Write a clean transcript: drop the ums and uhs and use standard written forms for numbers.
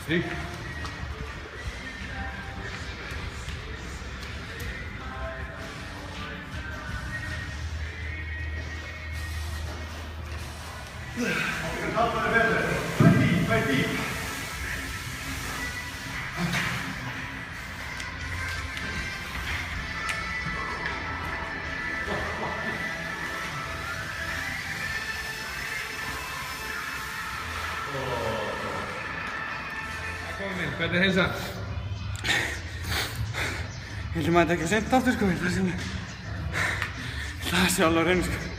3. Vai deep. Hvernig er heilsan? Ég held að maður þetta ekki að senda aftur sko, það sé alveg á reynu sko.